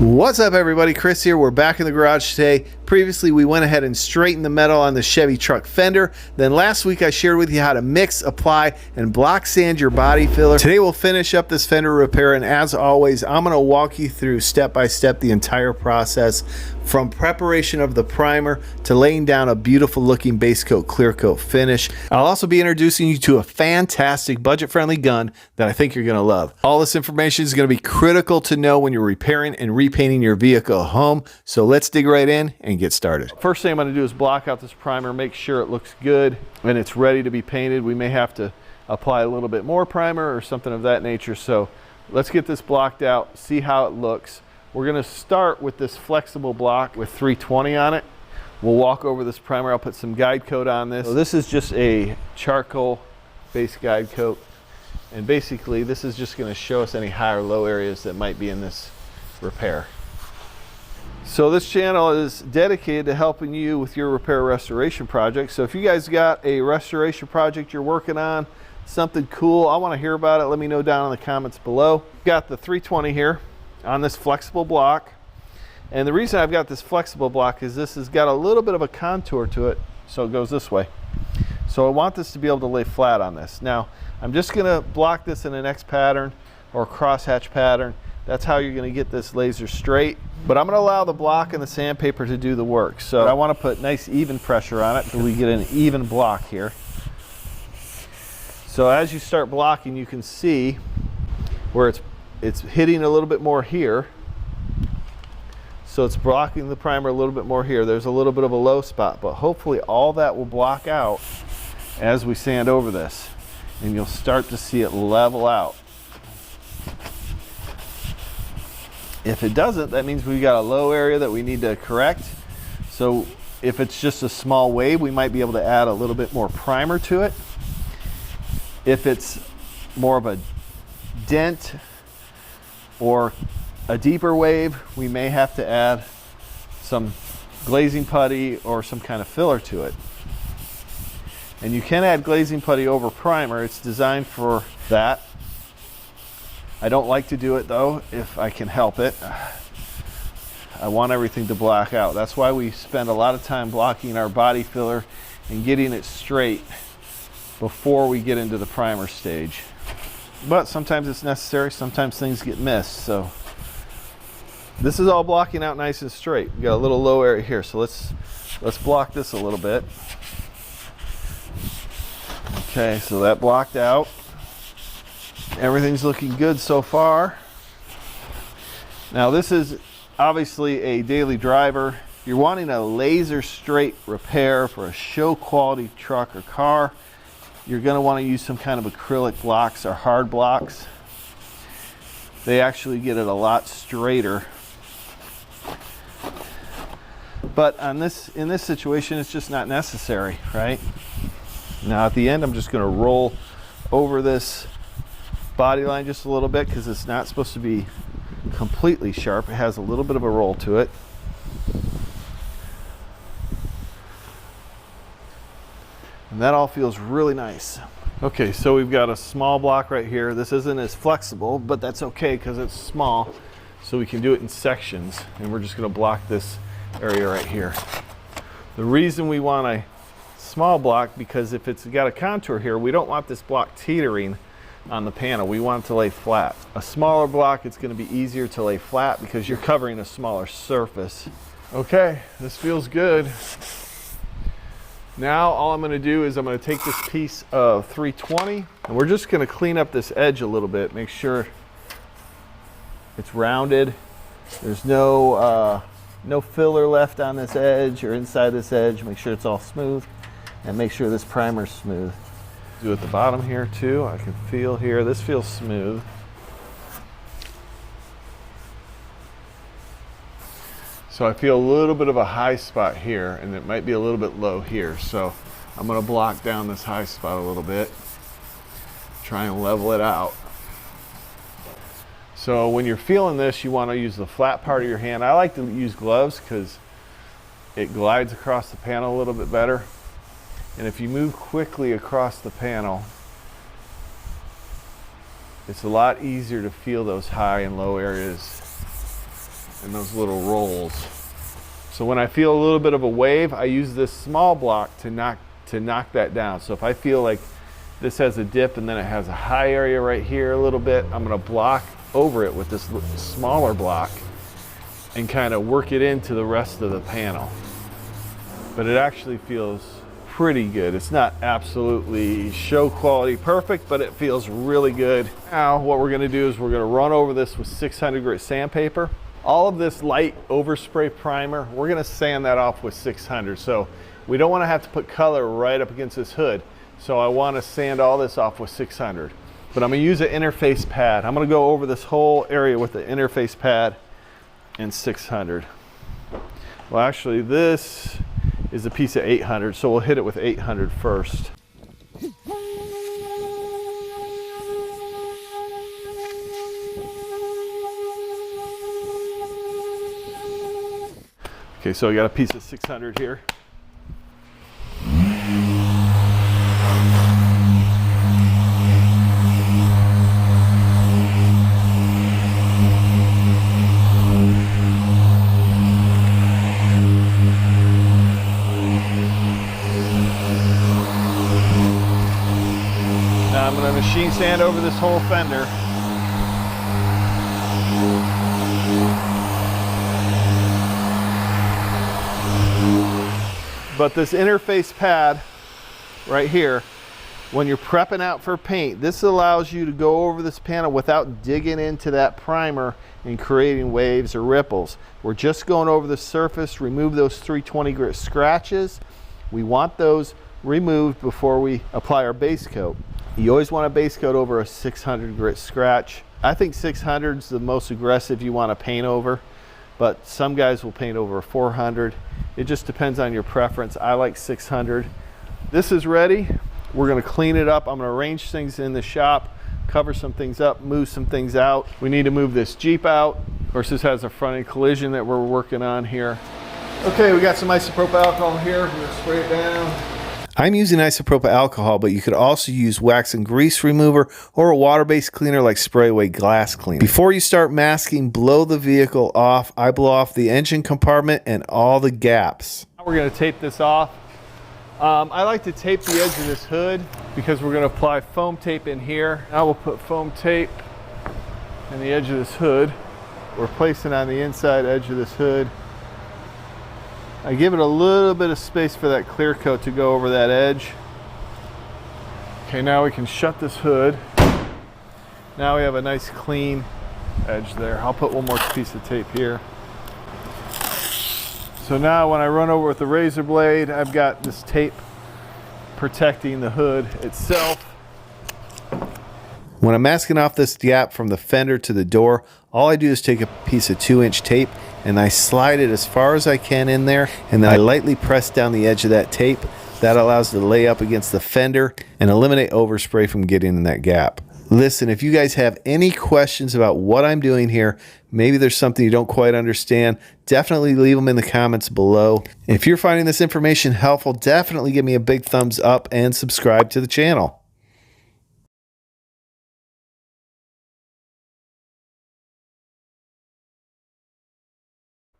What's up everybody, Chris here. We're back in the garage today. Previously we went ahead and straightened the metal on the Chevy truck fender. Then last week I shared with you how to mix, apply, and block sand your body filler. Today we'll finish up this fender repair, and as always I'm going to walk you through step by step the entire process from preparation of the primer to laying down a beautiful looking base coat clear coat finish. I'll also be introducing you to a fantastic budget friendly gun that I think you're going to love. All this information is going to be critical to know when you're repairing and repainting your vehicle at home. So let's dig right in and get started. First thing I'm going to do is block out this primer, make sure it looks good and it's ready to be painted. We may have to apply a little bit more primer or something of that nature. So let's get this blocked out, see how it looks. We're going to start with this flexible block with 320 on it. We'll walk over this primer. I'll put some guide coat on this. So this is just a charcoal base guide coat. And basically this is just going to show us any high or low areas that might be in this repair. So this channel is dedicated to helping you with your repair restoration project. So if you guys got a restoration project you're working on, something cool, I want to hear about it, let me know down in the comments below. Got the 320 here on this flexible block, and the reason I've got this flexible block is this has got a little bit of a contour to it, so it goes this way. So I want this to be able to lay flat on this. Now I'm just going to block this in an X pattern or crosshatch pattern. That's how you're going to get this laser straight, but I'm going to allow the block and the sandpaper to do the work. So I want to put nice even pressure on it so we get an even block here. So as you start blocking, you can see where it's hitting a little bit more here. So it's blocking the primer a little bit more here. There's a little bit of a low spot, but hopefully all that will block out as we sand over this, and you'll start to see it level out. If it doesn't, that means we've got a low area that we need to correct. So if it's just a small wave, we might be able to add a little bit more primer to it. If it's more of a dent or a deeper wave, we may have to add some glazing putty or some kind of filler to it. And you can add glazing putty over primer. It's designed for that. I don't like to do it though, if I can help it. I want everything to block out. That's why we spend a lot of time blocking our body filler and getting it straight before we get into the primer stage. But sometimes it's necessary, sometimes things get missed. So this is all blocking out nice and straight. We got a little low area here, so let's block this a little bit. Okay, so that blocked out. Everything's looking good so far. Now this is obviously a daily driver. If you're wanting a laser straight repair for a show quality truck or car, you're going to want to use some kind of acrylic blocks or hard blocks. They actually get it a lot straighter. But in this situation, it's just not necessary, right? Now at the end, I'm just going to roll over this body line just a little bit because it's not supposed to be completely sharp. It has a little bit of a roll to it. And that all feels really nice. Okay, so we've got a small block right here. This isn't as flexible, but that's okay because it's small. So we can do it in sections, and we're just going to block this area right here. The reason we want a small block, because if it's got a contour here, we don't want this block teetering on the panel. We want it to lay flat. A smaller block, it's going to be easier to lay flat because you're covering a smaller surface. Okay, this feels good. Now all I'm going to do is I'm going to take this piece of 320 and we're just going to clean up this edge a little bit, make sure it's rounded. There's no filler left on this edge or inside this edge. Make sure it's all smooth and make sure this primer's smooth. Do at the bottom here too. I can feel here, this feels smooth. So I feel a little bit of a high spot here, and it might be a little bit low here. So I'm going to block down this high spot a little bit, try and level it out. So when you're feeling this, you want to use the flat part of your hand. I like to use gloves because it glides across the panel a little bit better. And if you move quickly across the panel, it's a lot easier to feel those high and low areas in those little rolls. So when I feel a little bit of a wave, I use this small block to knock that down. So if I feel like this has a dip and then it has a high area right here a little bit, I'm gonna block over it with this smaller block and kind of work it into the rest of the panel. But it actually feels pretty good. It's not absolutely show quality perfect, but it feels really good. Now what we're gonna do is we're gonna run over this with 600 grit sandpaper. All of this light overspray primer, we're gonna sand that off with 600. So we don't wanna have to put color right up against this hood. So I wanna sand all this off with 600. But I'm gonna use an interface pad. I'm gonna go over this whole area with the interface pad and 600. Well, actually this is a piece of 800, so we'll hit it with 800 first. Okay, so I got a piece of 600 here. Now I'm going to machine sand over this whole fender. But this interface pad right here, when you're prepping out for paint, this allows you to go over this panel without digging into that primer and creating waves or ripples. We're just going over the surface, remove those 320 grit scratches. We want those removed before we apply our base coat. You always want a base coat over a 600 grit scratch. I think 600 is the most aggressive you want to paint over, but some guys will paint over a 400. It just depends on your preference. I like 600. This is ready. We're gonna clean it up. I'm gonna arrange things in the shop, cover some things up, move some things out. We need to move this Jeep out. Of course, this has a front end collision that we're working on here. Okay, we got some isopropyl alcohol here. We're gonna spray it down. I'm using isopropyl alcohol, but you could also use wax and grease remover or a water-based cleaner like spray away glass cleaner. Before you start masking, blow the vehicle off. I blow off the engine compartment and all the gaps. We're going to tape this off. I like to tape the edge of this hood because we're going to apply foam tape in here. Now we'll put foam tape in the edge of this hood. We're placing on the inside edge of this hood. I give it a little bit of space for that clear coat to go over that edge. Okay, now we can shut this hood. Now we have a nice clean edge there. I'll put one more piece of tape here. So now when I run over with the razor blade, I've got this tape protecting the hood itself. When I'm masking off this gap from the fender to the door, all I do is take a piece of 2-inch tape and I slide it as far as I can in there, and then I lightly press down the edge of that tape. That allows it to lay up against the fender and eliminate overspray from getting in that gap. Listen, if you guys have any questions about what I'm doing here, maybe there's something you don't quite understand, definitely leave them in the comments below. If you're finding this information helpful, definitely give me a big thumbs up and subscribe to the channel.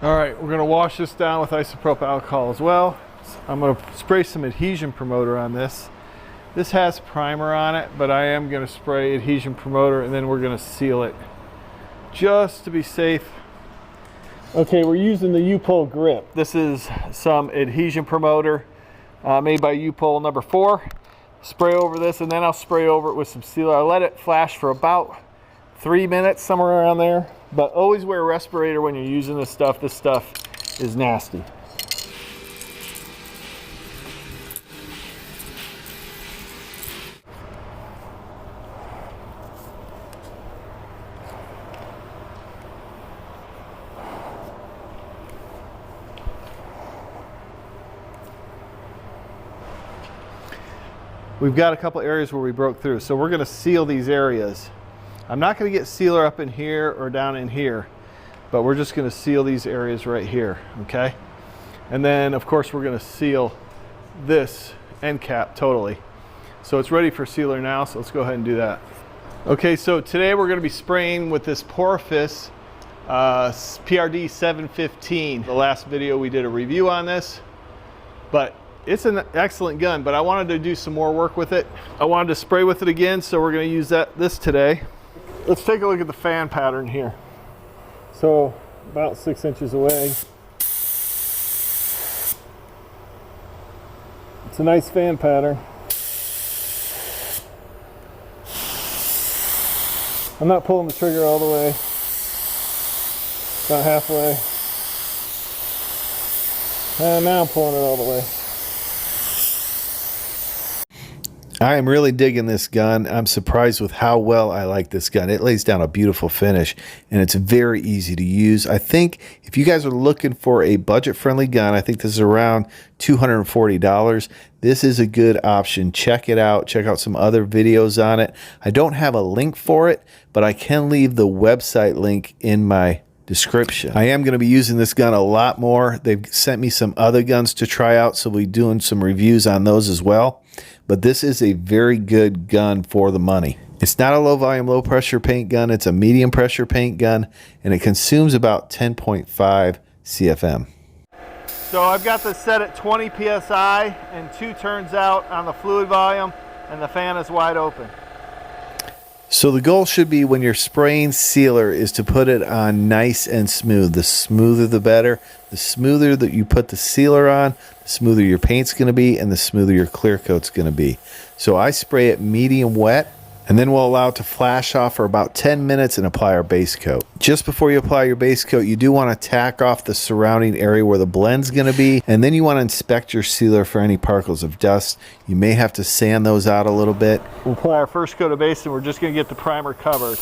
All right, we're gonna wash this down with isopropyl alcohol as well. I'm gonna spray some adhesion promoter on this. This has primer on it, but I am gonna spray adhesion promoter and then we're gonna seal it just to be safe. Okay, we're using the upol grip. This is some adhesion promoter made by upol number 4. Spray over this and then I'll spray over it with some sealer. I let it flash for about 3 minutes, somewhere around there. But always wear a respirator when you're using this stuff. This stuff is nasty. We've got a couple areas where we broke through, so we're going to seal these areas. I'm not going to get sealer up in here or down in here, but we're just going to seal these areas right here, okay? And then, of course, we're going to seal this end cap totally. So it's ready for sealer now, so let's go ahead and do that. Okay, so today we're going to be spraying with this Porphis PRD 715. The last video we did a review on this, but it's an excellent gun, but I wanted to do some more work with it. I wanted to spray with it again, so we're going to use this today. Let's take a look at the fan pattern here. So about 6 inches away. It's a nice fan pattern. I'm not pulling the trigger all the way. About halfway. And now I'm pulling it all the way. I am really digging this gun. I'm surprised with how well I like this gun. It lays down a beautiful finish and it's very easy to use. I think if you guys are looking for a budget-friendly gun, I think this is around $240. This is a good option. Check it out. Check out some other videos on it. I don't have a link for it, but I can leave the website link in my description. I am going to be using this gun a lot more. They've sent me some other guns to try out, so we'll be doing some reviews on those as well. But this is a very good gun for the money. It's not a low volume, low pressure paint gun. It's a medium pressure paint gun, and it consumes about 10.5 CFM. So I've got this set at 20 PSI and 2 turns out on the fluid volume, and the fan is wide open. So the goal should be when you're spraying sealer is to put it on nice and smooth. The smoother the better. The smoother that you put the sealer on, the smoother your paint's going to be and the smoother your clear coat's going to be. So I spray it medium wet, and then we'll allow it to flash off for about 10 minutes and apply our base coat. Just before you apply your base coat, you do want to tack off the surrounding area where the blend's going to be, and then you want to inspect your sealer for any particles of dust. You may have to sand those out a little bit. We'll apply our first coat of base, and we're just going to get the primer covered.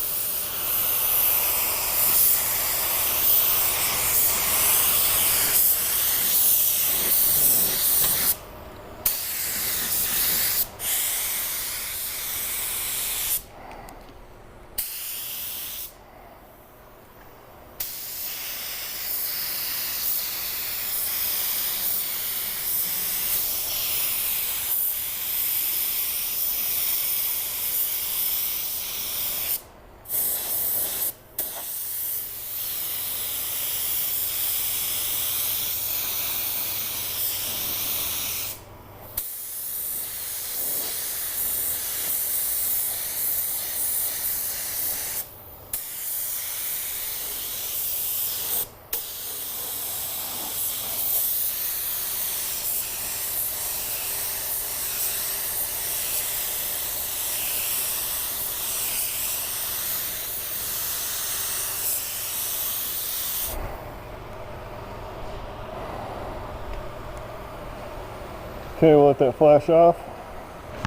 Okay, we'll let that flash off.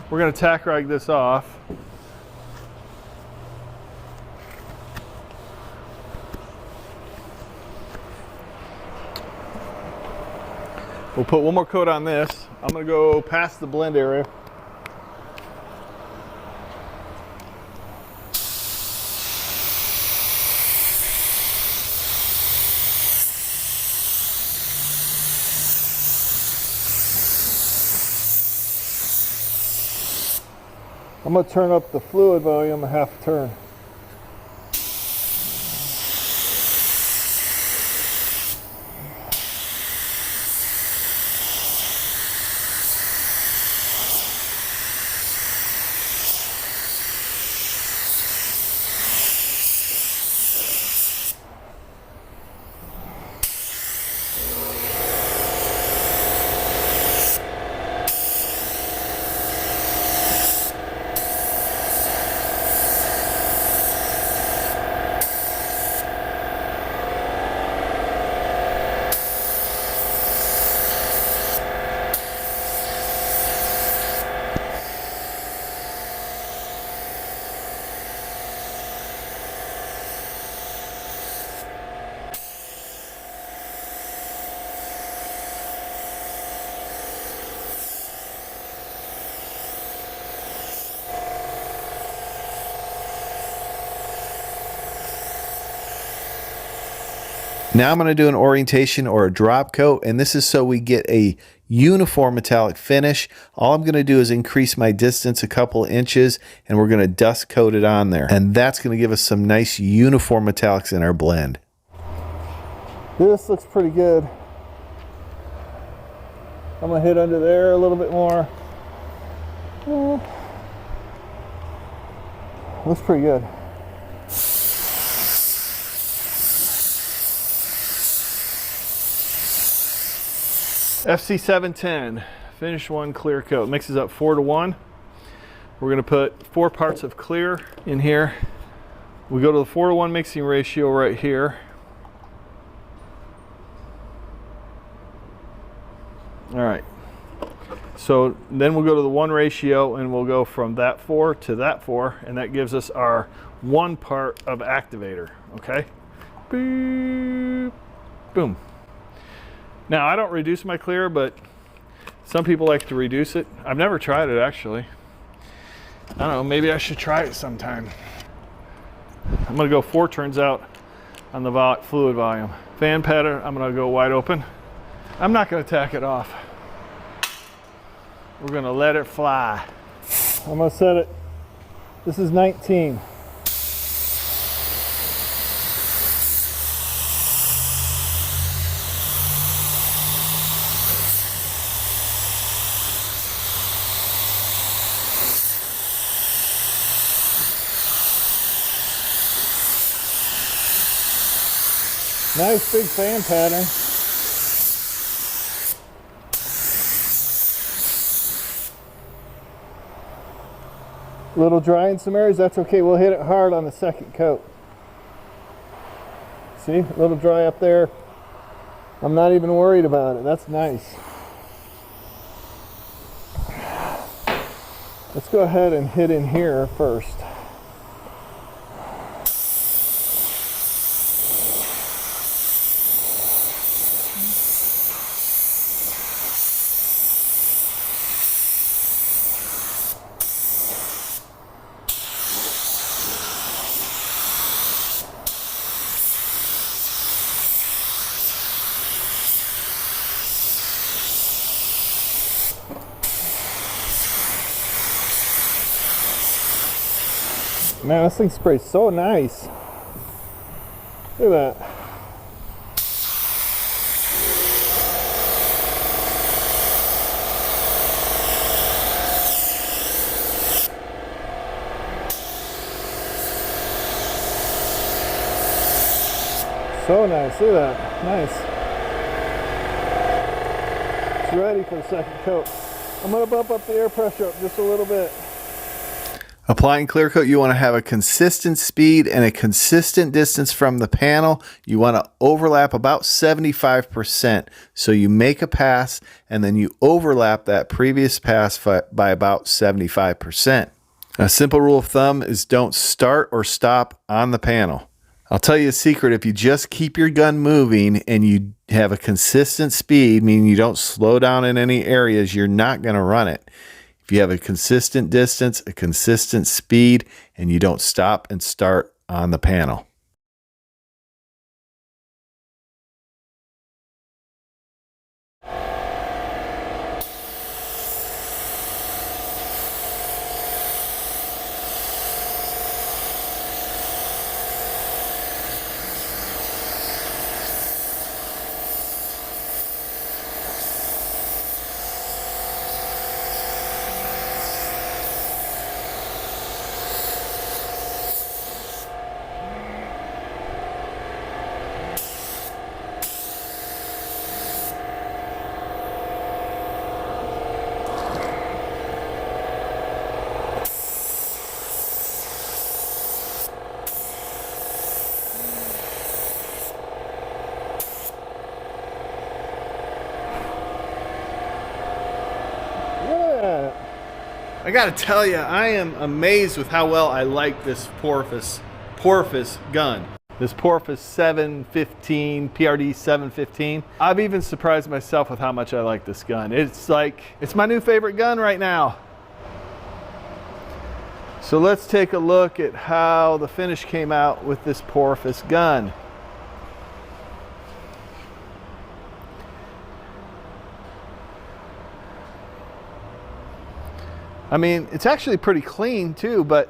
We're going to tack rag this off. We'll put one more coat on this. I'm going to go past the blend area. I'm going to turn up the fluid volume a half a turn. Now I'm going to do an orientation or a drop coat, and this is so we get a uniform metallic finish. All I'm going to do is increase my distance a couple inches, and we're going to dust coat it on there. And that's going to give us some nice uniform metallics in our blend. This looks pretty good. I'm gonna hit under there a little bit more. Looks pretty good. FC710, finish one clear coat. Mixes up 4-to-1. We're gonna put 4 parts of clear in here. We go to the 4-to-1 mixing ratio right here. All right, so then we'll go to the 1 ratio and we'll go from that 4 to that 4, and that gives us our 1 part of activator, okay? Boop, boom. Now, I don't reduce my clear, but some people like to reduce it. I've never tried it, actually. I don't know, maybe I should try it sometime. I'm gonna go 4 turns out on the fluid volume. Fan pattern, I'm gonna go wide open. I'm not gonna tack it off. We're gonna let it fly. I'm gonna set it, this is 19. Nice big fan pattern. A little dry in some areas, that's okay. We'll hit it hard on the second coat. See, a little dry up there. I'm not even worried about it. That's nice. Let's go ahead and hit in here first. Man, this thing sprays so nice. Look at that. So nice, look at that, nice. It's ready for the second coat. I'm gonna bump up the air pressure up just a little bit. Applying clear coat, you want to have a consistent speed and a consistent distance from the panel. You want to overlap about 75%. So you make a pass and then you overlap that previous pass by about 75%. A simple rule of thumb is don't start or stop on the panel. I'll tell you a secret, if you just keep your gun moving and you have a consistent speed, meaning you don't slow down in any areas, you're not going to run it. If you have a consistent distance, a consistent speed, and you don't stop and start on the panel. I gotta tell you, I am amazed with how well I like this Porphis gun. This Porphis 715, PRD 715. I've even surprised myself with how much I like this gun. It's my new favorite gun right now. So let's take a look at how the finish came out with this Porphis gun. I mean, it's actually pretty clean too, but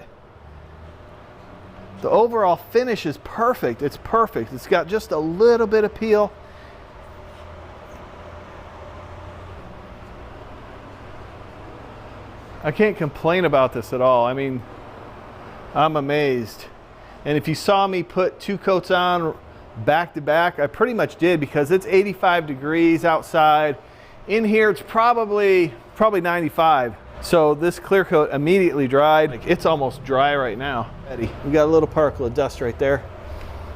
The overall finish is perfect. It's perfect. It's got just a little bit of peel. I can't complain about this at all. I mean, I'm amazed. And if you saw me put 2 coats on back to back, I pretty much did, because it's 85 degrees outside. In here, it's probably 95. So this clear coat immediately dried. Like, it's almost dry right now. We got a little particle of dust right there.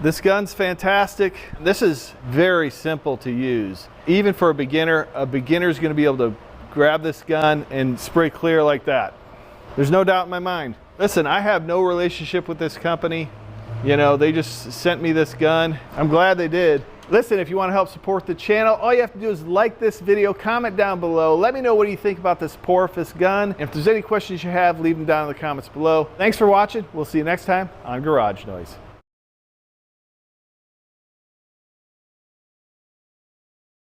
This gun's fantastic. This is very simple to use. Even for a beginner's gonna be able to grab this gun and spray clear like that. There's no doubt in my mind. Listen, I have no relationship with this company. You know, they just sent me this gun. I'm glad they did. Listen, if you want to help support the channel, all you have to do is like this video, comment down below. Let me know what you think about this Porphis gun. If there's any questions you have, leave them down in the comments below. Thanks for watching. We'll see you next time on Garage Noise.